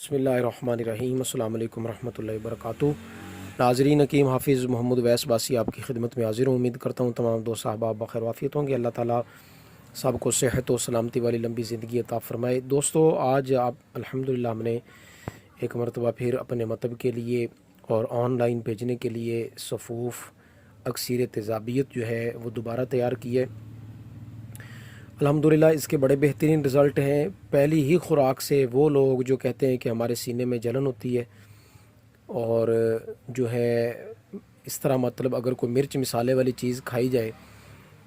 بسم اللہ الرحمن الرحیم۔ السلام علیکم ورحمۃ اللہ وبرکاتہ۔ ناظرین حکیم حافظ محمد ویس باسی آپ کی خدمت میں حاضر ہوں۔ امید کرتا ہوں تمام دوست احباب بخیر وافیت ہوں گے۔ اللہ تعالیٰ سب کو صحت و سلامتی والی لمبی زندگی عطا فرمائے۔ دوستو، آج آپ الحمدللہ ہم نے ایک مرتبہ پھر اپنے مطلب کے لیے اور آن لائن بھیجنے کے لیے صفوف اکثیر تیزابیت جو ہے وہ دوبارہ تیار کی ہے۔ الحمدللہ اس کے بڑے بہترین رزلٹ ہیں۔ پہلی ہی خوراک سے وہ لوگ جو کہتے ہیں کہ ہمارے سینے میں جلن ہوتی ہے اور جو ہے اس طرح مطلب اگر کوئی مرچ مسالے والی چیز کھائی جائے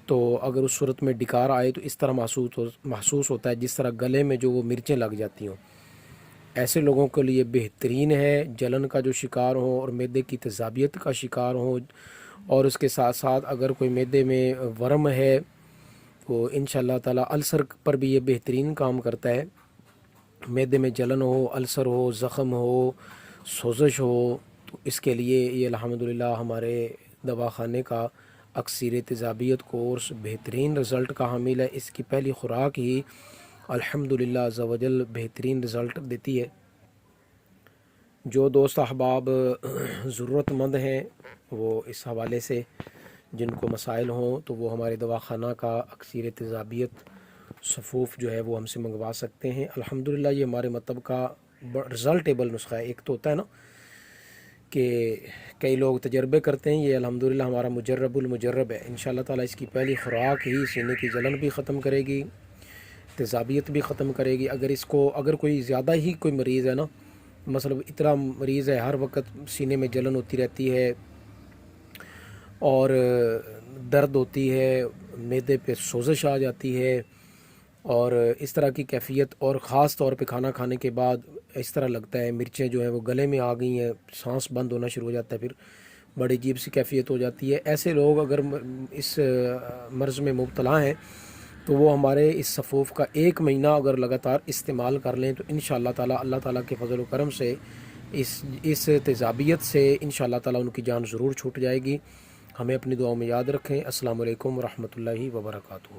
تو اگر اس صورت میں ڈکار آئے تو اس طرح محسوس ہوتا ہے جس طرح گلے میں جو وہ مرچیں لگ جاتی ہوں۔ ایسے لوگوں کے لیے بہترین ہے، جلن کا جو شکار ہوں اور معدے کی تیزابیت کا شکار ہوں، اور اس کے ساتھ ساتھ اگر کوئی معدے میں ورم ہے وہ انشاءاللہ تعالی السر پر بھی یہ بہترین کام کرتا ہے۔ معدے میں جلن ہو، السر ہو، زخم ہو، سوزش ہو، تو اس کے لیے یہ الحمدللہ ہمارے دواخانے کا اکثیر تیزابیت کورس بہترین رزلٹ کا حامل ہے۔ اس کی پہلی خوراک ہی الحمدللہ عز و جل بہترین رزلٹ دیتی ہے۔ جو دوست احباب ضرورت مند ہیں وہ اس حوالے سے جن کو مسائل ہوں تو وہ ہمارے دواخانہ کا اکثیر تیزابیت صفوف جو ہے وہ ہم سے منگوا سکتے ہیں۔ الحمدللہ یہ ہمارے مطلب کا رزلٹیبل نسخہ ہے۔ ایک تو ہوتا ہے نا کہ کئی لوگ تجربے کرتے ہیں، یہ الحمدللہ ہمارا مجرب المجرب ہے۔ انشاءاللہ تعالی اس کی پہلی خوراک ہی سینے کی جلن بھی ختم کرے گی، تیزابیت بھی ختم کرے گی۔ اگر کوئی زیادہ ہی کوئی مریض ہے نا، مطلب اتنا مریض ہے ہر وقت سینے میں جلن ہوتی رہتی ہے اور درد ہوتی ہے، معدے پہ سوزش آ جاتی ہے اور اس طرح کی کیفیت، اور خاص طور پہ کھانا کھانے کے بعد اس طرح لگتا ہے مرچیں جو ہیں وہ گلے میں آ گئی ہیں، سانس بند ہونا شروع ہو جاتا ہے، پھر بڑی عجیب سی کیفیت ہو جاتی ہے۔ ایسے لوگ اگر اس مرض میں مبتلا ہیں تو وہ ہمارے اس صفوف کا 1 مہینہ اگر لگاتار استعمال کر لیں تو انشاءاللہ تعالی اللہ تعالیٰ کے فضل و کرم سے اس تیزابیت سے انشاءاللہ تعالی ان کی جان ضرور چھوٹ جائے گی۔ ہمیں اپنی دعاؤں میں یاد رکھیں۔ السلام علیکم ورحمۃ اللہ وبرکاتہ۔